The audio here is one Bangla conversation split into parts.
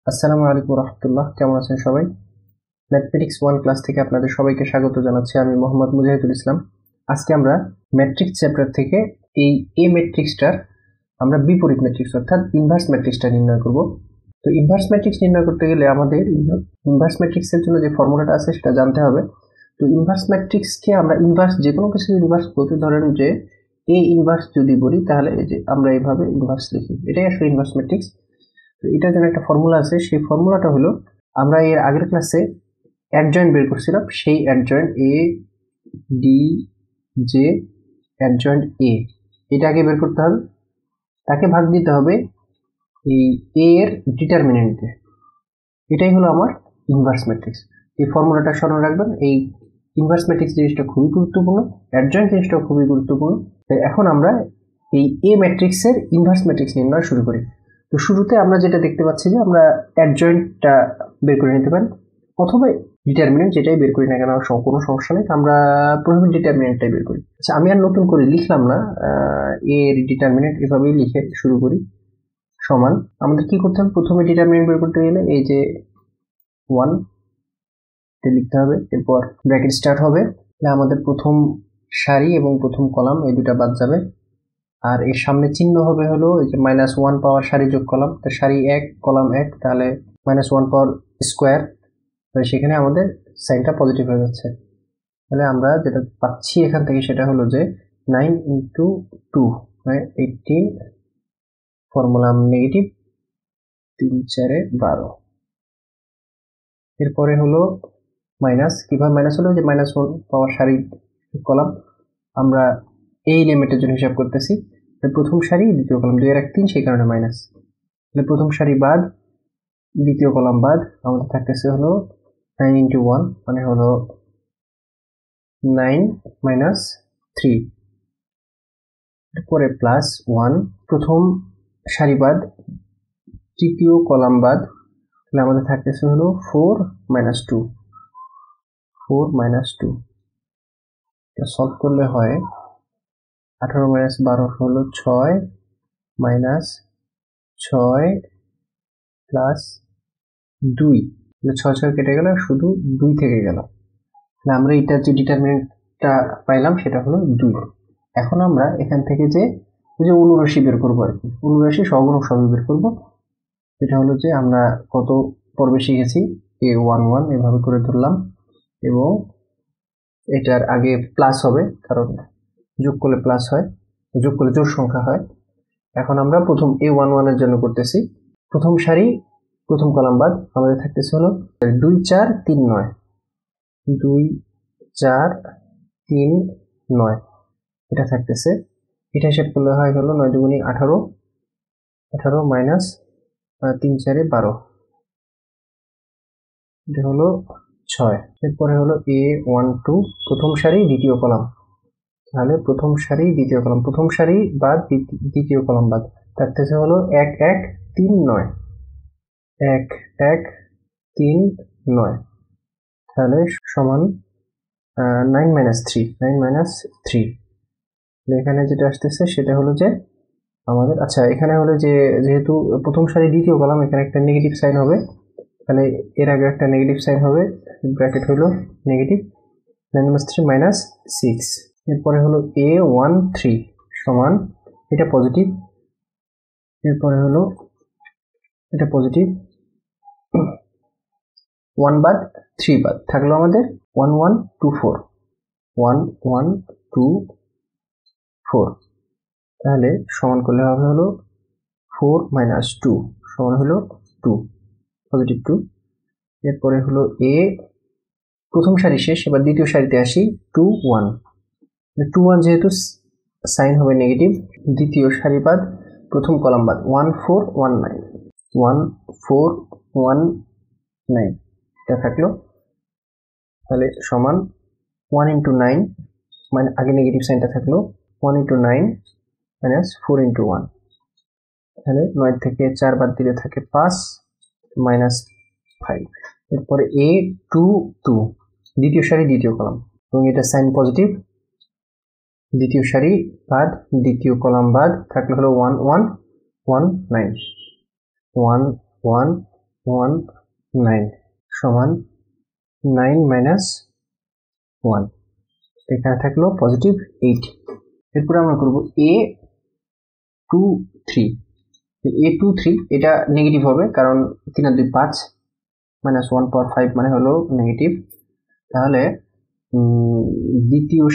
আসসালামু আলাইকুম রহমতুল্লাহ। কেমন আছেন সবাই? ম্যাথমেটিক্স 1 ক্লাস থেকে আপনাদের সবাইকে স্বাগত জানাচ্ছি। আমি মোহাম্মদ মুজাহিদুল ইসলাম। আজকে আমরা ম্যাট্রিক্স চ্যাপ্টার থেকে এই এ ম্যাট্রিক্সটার আমরা বিপরীত ম্যাট্রিক্স অর্থাৎ ইনভার্স ম্যাট্রিক্সটা নির্ণয় করব। তো ইনভার্স ম্যাট্রিক্স নির্ণয় করতে গেলে আমাদের ইনভার্স ম্যাট্রিক্সের জন্য যে ফর্মুলাটা আছে সেটা জানতে হবে। তো ইনভার্স ম্যাট্রিক্সকে আমরা ইনভার্স যে কোনো কিছু ইনভার্স বলতে ধরেন যে এ ইনভার্স যদি বলি তাহলে এই যে আমরা এইভাবে ইনভার্স লিখি, এটাই আসলে ইনভার্স ম্যাট্রিক্স। তো এটার জন্য একটা ফর্মুলা আছে, সেই ফর্মুলাটা হলো আমরা এর আগের ক্লাসে অ্যাডজয়েন্ট বের করছিলাম, সেই adjoint A D J adjoint A, এটা আগে বের করতে হবে। তাকে ভাগ দিতে হবে এই এ এর ডিটারমিনেন্টে। এটাই হলো আমার ইনভার্স ম্যাট্রিক্স। এই ফর্মুলাটা স্মরণ রাখবেন। এই ইনভার্স ম্যাট্রিক্স জিনিসটা খুবই গুরুত্বপূর্ণ, অ্যাডজয়েন্ট জিনিসটাও খুবই গুরুত্বপূর্ণ। তাই এখন আমরা এই এ ম্যাট্রিক্সের ইনভার্স ম্যাট্রিক্স নির্ণয় শুরু করি। তো শুরুতে আমরা যেটা দেখতে পাচ্ছি যে আমরা অ্যাডজয়েন্টটা বের করে নিতে পারি অথবা ডিটারমিনেন্ট, যেটাই বের করি না কেন কোনো সমস্যা নেই। আমরা প্রথমে ডিটারমিনেন্টটাই বের করি। আচ্ছা, আমি আর নতুন করে লিখলাম না, এর ডিটারমিনেন্ট এভাবেই লিখে শুরু করি। সমান আমাদের কি করতে হবে, প্রথমে ডিটারমিনেন্ট বের করতে গেলে এই যে 1 লিখতে হবে, এরপর ব্র্যাকেট স্টার্ট হবে। আমাদের প্রথম সারি এবং প্রথম কলাম এই দুটা বাদ যাবে, আর এর সামনে চিহ্ন হবে হলো এই যে -1 পাওয়ার সারি যোগ কলাম। তো সারি 1 কলাম 1, তাহলে -1 পাওয়ার স্কোয়ার, সেখানে আমাদের সাইনটা পজিটিভ হয়ে যাচ্ছে। তাহলে আমরা যেটা পাচ্ছি এখান থেকে সেটা হলো যে 9 × 2 18, ফর্মুলা নেগেটিভ, 3 4 12। এরপরে হলো মাইনাস। কিভাবে মাইনাস হলো, যে -1 পাওয়ার সারি কলাম আমরা এই লিমিটের জন্য হিসাব করতেছি। প্রথম সারি দ্বিতীয় কলাম 2 এর 1 3, সেই কারণে মাইনাস। তাহলে প্রথম সারি বাদ, দ্বিতীয় কলাম বাদ, আমাদের থাকতেছে হলো 9 × 1 মানে হলো 9 - 3, এরপরে +1, প্রথম সারি বাদ, তৃতীয় কলাম বাদ, তাহলে আমাদের থাকতেছে হলো 4 - 2। 4 - 2 এটা সলভ করলে হয় 18 - 12 হলো 6 - 6 + 2, 6 6 কেটে গেল, শুধু 2 থেকে গেল। তাহলে আমরা এটার যে ডিটারমিনেন্টটা পাইলাম সেটা হলো 2। এখন আমরা এখান থেকে যে অনুরাশি বের করবো আর কি, অনুরাশি সহগুণক সবই বের করবো। এটা হলো যে আমরা কত পর্বে শিখেছি, a11 এভাবে করে ধরলাম, এবং এটার আগে প্লাস হবে কারণ যোগ করলে প্লাস হয়, যোগ করলে জোড় সংখ্যা হয়। এখন আমরা প্রথম a11 এর জন্য করতেছি, প্রথম সারি প্রথম কলাম বাদ, আমাদের থাকতেছে হলো 2 4 3 9, 2 4 3 9 এটা থাকতেছে। এটা হিসাব করলে হয় হলো 9 × 2 = 18, 18 - 3 4 12, এটা হলো 6। এরপরে হলো a12 প্রথম সারি দ্বিতীয় কলাম, তাহলে প্রথম সারি দ্বিতীয় কলাম, প্রথম সারি বাদ দ্বিতীয় কলাম বাদ, থাকতেছে হলো 1 1 3 9, 1 1 3 9, তাহলে সমান 9 - 3, 9 - 3। এখানে যেটা আসতেছে সেটা হলো যে আমাদের, আচ্ছা এখানে হলো যে যেহেতু প্রথম সারি দ্বিতীয় কলাম, এখানে একটা নেগেটিভ সাইন হবে, তাহলে এর আগে একটা নেগেটিভ সাইন হবে, ব্র্যাকেট হলো নেগেটিভ, 9 - 3 - 6। এরপরে হলো a13 সমান, এটা পজিটিভ, এরপরে হলো এটা পজিটিভ, 1 বাদ 3 বাদ, থাকলো আমাদের 1 1 2 4, 1 1 2 4। তাহলে সমান করলে হবে হলো 4 - 2 সমান হলো 2, পজিটিভ 2। এরপরে হলো এ প্রথম সারি শেষ, এবার দ্বিতীয় সারিতে আসি, 2 1, 2 1 যেহেতু সাইন হবে নেগেটিভ, দ্বিতীয় সারি বাদ প্রথম কলাম বাদ, 1 4 1 9, 1 4 1 9 এটা থাকলো। তাহলে সমান 1 × 9, মানে আগে নেগেটিভ সাইনটা থাকলো, 1 × 9 - 4 × 1, তাহলে 9 থেকে 4 বাদ দিলে থাকে 5 -5। এরপরে a22 দ্বিতীয় সারি দ্বিতীয় কলাম, এবং এটা সাইন পজিটিভ, দ্বিতীয় সারি বাদ দ্বিতীয় কলাম বাদ, থাকলে হলো 1 1 1 9, 1 1 9 সমান 9 মাইনাস 1, এখানে থাকলো পজিটিভ 8। এরপরে আমরা করব a23। a23 এটা নেগেটিভ হবে, কারণ 3 আর 2 5, মাইনাস 1 পাওয়ার 5 মানে হলো নেগেটিভ। তাহলে দ্বিতীয়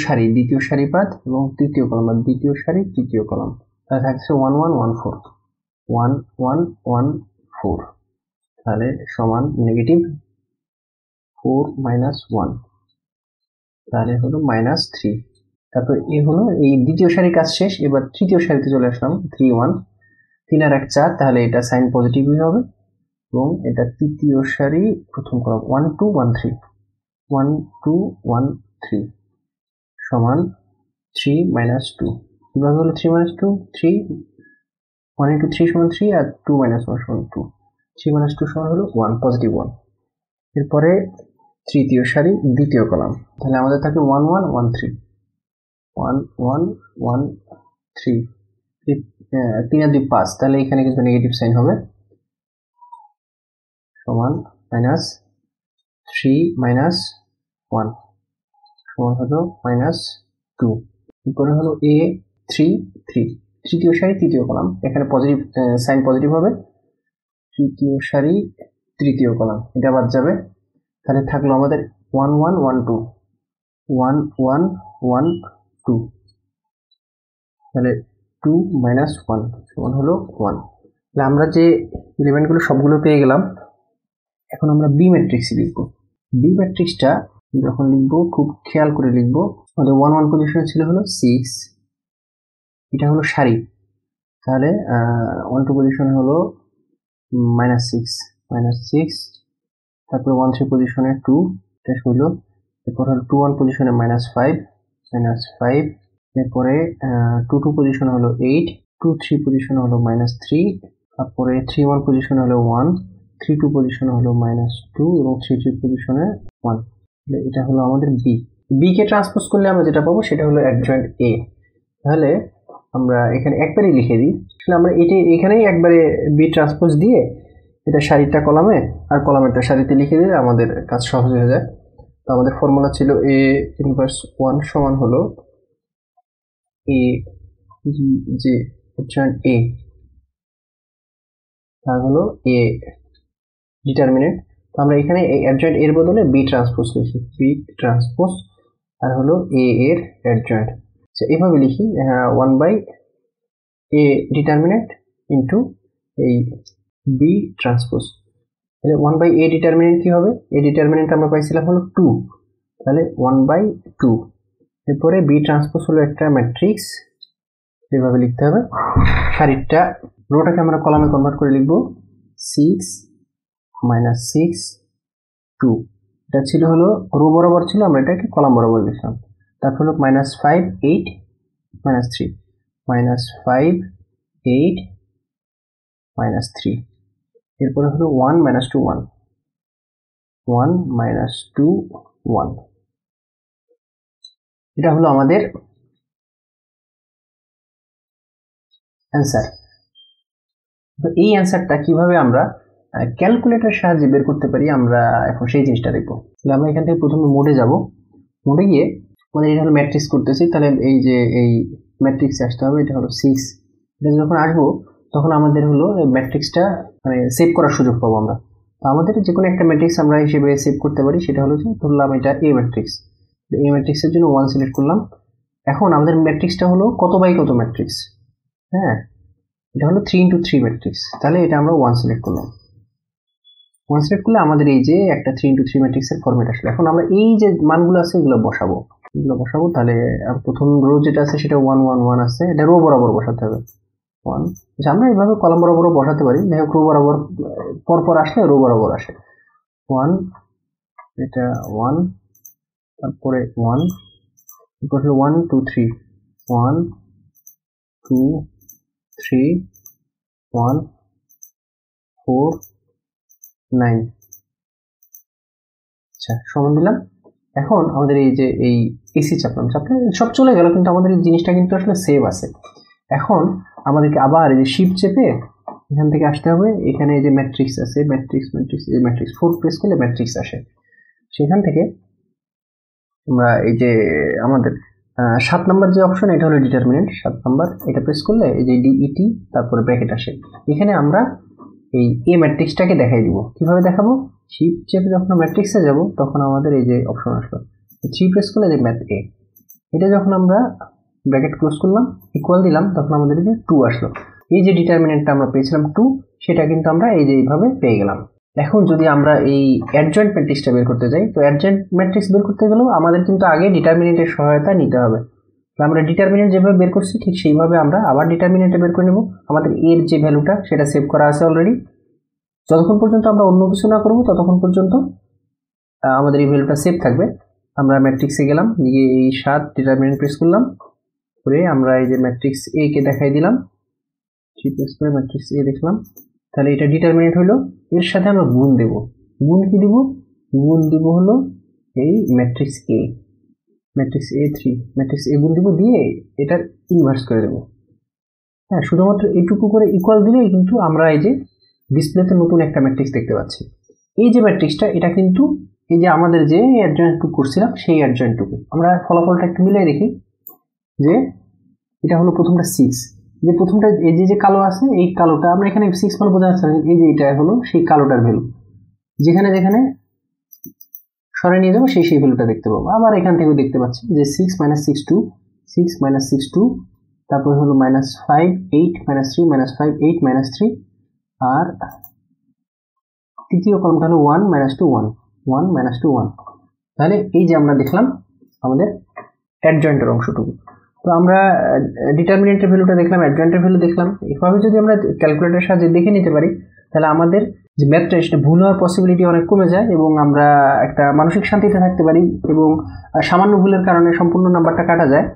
সারি পাত এবং তৃতীয় কলাম, বা দ্বিতীয় সারি তৃতীয় কলাম, তাহলে থাকছে 1 1 1 4 1 1 1 4, তাহলে সমান নেগেটিভ 4 মাইনাস 1, তাহলে হলো -3। তারপর এ হলো এই দ্বিতীয় সারি কাজ শেষ। এবার তৃতীয় সারিতে চলে আসলাম, 3 1 3 আর 1 4, তাহলে এটা সাইন পজিটিভই হবে এবং এটা তৃতীয় সারি প্রথম কলাম 1 2 1 3 1 2 1 3 সমান 3 মাইনাস 2। কিভাবে হলো 3 মাইনাস 2? 3 1 into 3 সমান 3 আর 2 মাইনাস 1 সমান 2, 3 মাইনাস 2 সমান হলো 1, পজিটিভ 1। এরপরে তৃতীয় সারি দ্বিতীয় কলাম, তাহলে আমাদের থাকে 1 1 1 3 1 1 1 3 3 আর 2 5, তাহলে এখানে কিন্তু নেগেটিভ সাইন হবে, সমান -3 মাইনাস 1 সমান হলো -2। এরপরে হলো a3 3 তৃতীয় সারি তৃতীয় কলাম, এখানে পজিটিভ সাইন পজিটিভ হবে, তৃতীয় সারি তৃতীয় কলাম, এটা বাদ যাবে। তাহলে থাকলো আমাদের 1 1 1 2 1 1 1 2, তাহলে 2 মাইনাস 1 সমান হলো 1। তাহলে আমরা যে এলিমেন্টগুলো সবগুলো পেয়ে গেলাম। এখন আমরা বি ম্যাট্রিক্স লিখব। বি ম্যাট্রিক্সটা যখন লিখবো খুব খেয়াল করে লিখবো। আমাদের 1 1 পজিশনে ছিল হলো 6, এটা হলো সারি, তাহলে 1 2 পজিশনে হলো -6, তারপর 1 3 পজিশনে 2, এটা হলো, এরপর হলো 2 1 পজিশনে -5, এরপরে 2 2 পজিশনে হলো 8, 2 3 পজিশনে হলো -3, তারপরে 3 1 পজিশনে হলো 1, 3 2 পজিশনে হলো -2 এবং 3 3 পজিশনে 1। এটা হলো আমাদের বি। বি কে ট্রান্সপোজ করলে আমরা যেটা পাবো সেটা হলো অ্যাডজয়েন্ট এ। তাহলে আমরা এখানে একবারই লিখে দিই, তাহলে আমরা এখানেই একবারে বি ট্রান্সপোজ দিয়ে এটা সারিটা কলামে আর কলামেরটা সারিতে লিখে দিলে আমাদের কাজ সহজ হয়ে যায়। তো আমাদের ফর্মুলা ছিল a ইনভার্স 1 সমান হলো a যে অ্যাডজয়েন্ট এ, তা হলো a ডিটারমিনেন্ট। তো আমরা এখানে অ্যাডজয়েন্ট এর বদলে বি ট্রান্সপোজ লিখি, বি ট্রান্সপোজ আর হলো এ এর অ্যাডজয়েন্ট। আচ্ছা, এভাবে লিখি 1 বাই এ ডিটারমিনেন্ট ইন্টু এই বি ট্রান্সপোজ। তাহলে 1 বাই এ ডিটারমিনেন্ট কি হবে? এ ডিটারমিনেন্ট আমরা পাইছিলাম হলো 2, তাহলে 1 বাই 2। এরপরে বি ট্রান্সপোজ হলো একটা ম্যাট্রিক্স, এভাবে লিখতে হবে। সারিটা রোটাকে আমরা কলামে কনভার্ট করে লিখবো 6 -6 2, এটা ছিল হলো রো বরাবর ছিল, আমরা এটাকে কলাম বরাবর লিখলাম। তারপর হলো -5 8 -3 -5 8 -3, এরপরে হলো 1 -2 1 1 -2 1। এটা হলো আমাদের অ্যান্সার। তো এই অ্যান্সারটা কিভাবে আমরা ক্যালকুলেটরের সাহায্যে বের করতে পারি, আমরা এখন সেই জিনিসটা দেখবো। তাহলে আমরা এখান থেকে প্রথমে মোডে যাব, মোডে গিয়ে আমাদের এটা হলো ম্যাট্রিক্স করতেছি, তাহলে এই যে এই ম্যাট্রিক্সে আসতে হবে, এটা হলো 6। এটা যখন আসবো তখন আমাদের হলো ম্যাট্রিক্সটা মানে সেভ করার সুযোগ পাবো আমরা। তো আমাদের যে কোনো একটা ম্যাট্রিক্স আমরা হিসেবে সেভ করতে পারি, সেটা হলো যে ধরলাম এটা এ ম্যাট্রিক্স। এ ম্যাট্রিক্সের জন্য 1 সিলেক্ট করলাম। এখন আমাদের ম্যাট্রিক্সটা হলো কত বাই কত ম্যাট্রিক্স, হ্যাঁ এটা হলো 3 into 3 ম্যাট্রিক্স, তাহলে এটা আমরা 1 সিলেক্ট করলাম। 1 সিলেক্ট করলে আমাদের এই যে একটা 3 into 3 ম্যাট্রিক্সের ফরম্যাট আসলো। এখন আমরা এই যে মানগুলো আছে এগুলো বসাবো, তাহলে প্রথম রো যেটা আছে সেটা 1 1 1 আছে, এটা রো বরাবর বসাতে হবে 1। আচ্ছা, আমরা এইভাবে কলাম বরাবর বসাতে পারি, যাই হোক রো বরাবর পরপর আসলে রো বরাবর আসে 1, এটা 1, তারপরে 1, তারপরে 1 2 3 1 2 3 1 4 9। আচ্ছা, সমান দিলাম। এখন আমাদের এই যে এই এসি চাপলাম, সব চলে গেল, কিন্তু আমাদের এই জিনিসটা কিন্তু আসলে সেভ আছে। এখন আমাদেরকে আবার এই যে শিফট চেপে এখান থেকে আসতে হবে, এখানে এই যে ম্যাট্রিক্স আছে, ম্যাট্রিক্স 4 প্রেস করলে ম্যাট্রিক্স আসে। সেখান থেকে আমরা এই যে আমাদের 7 নম্বর যে অপশন, এটা হলো ডিটারমিনেন্ট 7 নম্বর, এটা প্রেস করলে এই যে ডিইটি তারপরে ব্র্যাকেট আসে। এখানে আমরা এই এ ম্যাট্রিক্সটাকে দেখাই দিব। কিভাবে দেখাবো? শিফট চেপে যখন ম্যাট্রিক্সে যাব তখন আমাদের এই যে অপশন আসলো 3 প্রেস করলে যে ম্যাথ এ, এটা যখন আমরা ব্র্যাকেট ক্লোজ করলাম ইকুয়াল দিলাম তখন আমাদের এই যে 2 আসলো। এই যে ডিটারমিনেন্টটা আমরা পেয়েছিলাম 2, সেটা কিন্তু আমরা এই যে এইভাবে পেয়ে গেলাম। এখন যদি আমরা এই অ্যাডজয়েন্ট ম্যাট্রিক্সটা বের করতে যাই, তো অ্যাডজয়েন্ট ম্যাট্রিক্স বের করতে গেলেও আমাদের কিন্তু আগে ডিটারমিনেন্টের সহায়তা নিতে হবে। আমরা ডিটারমিনেন্ট যেভাবে বের করছি ঠিক সেইভাবে আমরা আবার ডিটারমিনেন্টে বের করে নেব। আমাদের এর যে ভ্যালুটা সেটা সেভ করা আছে অলরেডি। যতক্ষণ পর্যন্ত আমরা অন্য কিছু না করব ততক্ষণ পর্যন্ত আমাদের এই ভ্যালুটা সেভ থাকবে। আমরা ম্যাট্রিক্সে গেলাম, গিয়ে এই 7 ডিটারমিনেন্ট প্রেস করলাম, করে আমরা এই যে ম্যাট্রিক্স এ কে দেখাই দিলাম, 3 প্রেস করে ম্যাট্রিক্স এ দেখলাম। তাহলে এটা ডিটারমিনেন্ট হলো। এর সাথে আমরা গুণ দেব। গুণ কি দিব? গুণ দিব হলো এই ম্যাট্রিক্স এ, ম্যাট্রিক্স এ 3, ম্যাট্রিক্স এ গুণ দিব, দিয়ে এটার ইনভার্স করে দেব। হ্যাঁ, শুধুমাত্র এইটুকু করে ইকুয়াল দিলেই কিন্তু আমরা এই যে ডিসপ্লেতে নতুন একটা ম্যাট্রিক্স দেখতে পাচ্ছি। এই যে ম্যাট্রিক্সটা, এটা কিন্তু এই যে আমাদের যে অ্যাডজয়েন্টটুকু করছিলাম সেই অ্যাডজয়েন্টটুকু। আমরা ফলাফলটা একটু মিলাই দেখি যে এটা হলো প্রথমটা 6, যে প্রথমটা এই যে কালো আছে, এই কালোটা আমরা এখানে 6 মানে বোঝা যাচ্ছে না, এই যে এটা হলো সেই কালোটার ভ্যালু। যেখানে যেখানে সরে নিয়ে যাবো সেই ভ্যালুটা দেখতে পাবো। আবার এখান থেকেও দেখতে পাচ্ছি যে 6 - 6 2, 6 - 6 2, তারপর হলো -5 8 - 3 -5 8 - 3, আর তৃতীয় কলমটা হলো 1 - 2 1 1 - 2 1। তাহলে এই যে আমরা দেখলাম আমাদের অ্যাডজয়েন্টের অংশটুকু। তো আমরা ডিটারমিনেন্টের ভ্যালুটা দেখলাম, অ্যাডজয়েন্টের ভ্যালু দেখলাম। এভাবে যদি আমরা ক্যালকুলেটরের সাহায্যে দেখে নিতে পারি তাহলে আমাদের যে ম্যাথটা সেটা ভুল হওয়ার পসিবিলিটি অনেক কমে যায় এবং আমরা একটা মানসিক শান্তিতে থাকতে পারি এবং সামান্য ভুলের কারণে সম্পূর্ণ নাম্বারটা কাটা যায়।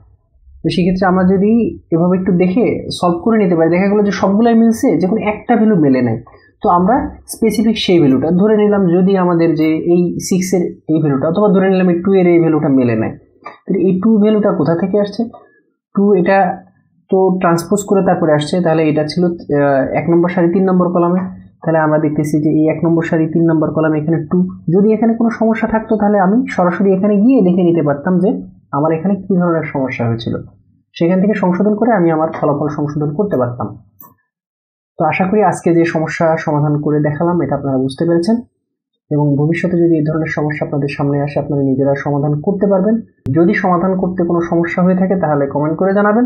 তো সেক্ষেত্রে আমরা যদি এভাবে একটু দেখে সলভ করে নিতে পারি, দেখা গেলো যে সবগুলাই মিলছে, যে কোনো একটা ভ্যালু মেলে নাই, তো আমরা স্পেসিফিক সেই ভ্যালুটা ধরে নিলাম। যদি আমাদের যে এই 6 এর এই ভ্যালুটা, অথবা ধরে নিলাম এই 2 এর এই ভ্যালুটা মেলে নাই, তাহলে এই 2 ভ্যালুটা কোথা থেকে আসছে? 2 এটা তো ট্রান্সপোজ করে তারপরে আসছে, তাহলে এটা ছিল 1 নম্বর সারি 3 নম্বর কলামে। তাহলে আমরা দেখতেছি যে এই 1 নম্বর সারি 3 নম্বর কলামে এখানে 2। যদি এখানে কোনো সমস্যা থাকতো তাহলে আমি সরাসরি এখানে গিয়ে দেখে নিতে পারতাম যে আমার এখানে কি ধরনের সমস্যা হয়েছিল, সেখান থেকে সংশোধন করে আমি আমার ফলাফল সংশোধন করতে পারতাম। তো আশা করি আজকে যে সমস্যা সমাধান করে দেখালাম এটা আপনারা বুঝতে পেরেছেন এবং ভবিষ্যতে যদি এই ধরনের সমস্যা আপনাদের সামনে আসে আপনারা নিজেরা সমাধান করতে পারবেন। যদি সমাধান করতে কোনো সমস্যা হয়ে থাকে তাহলে কমেন্ট করে জানাবেন,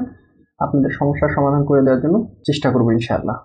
আপনাদের সমস্যার সমাধান করে দেওয়ার জন্য চেষ্টা করব ইনশাআল্লাহ।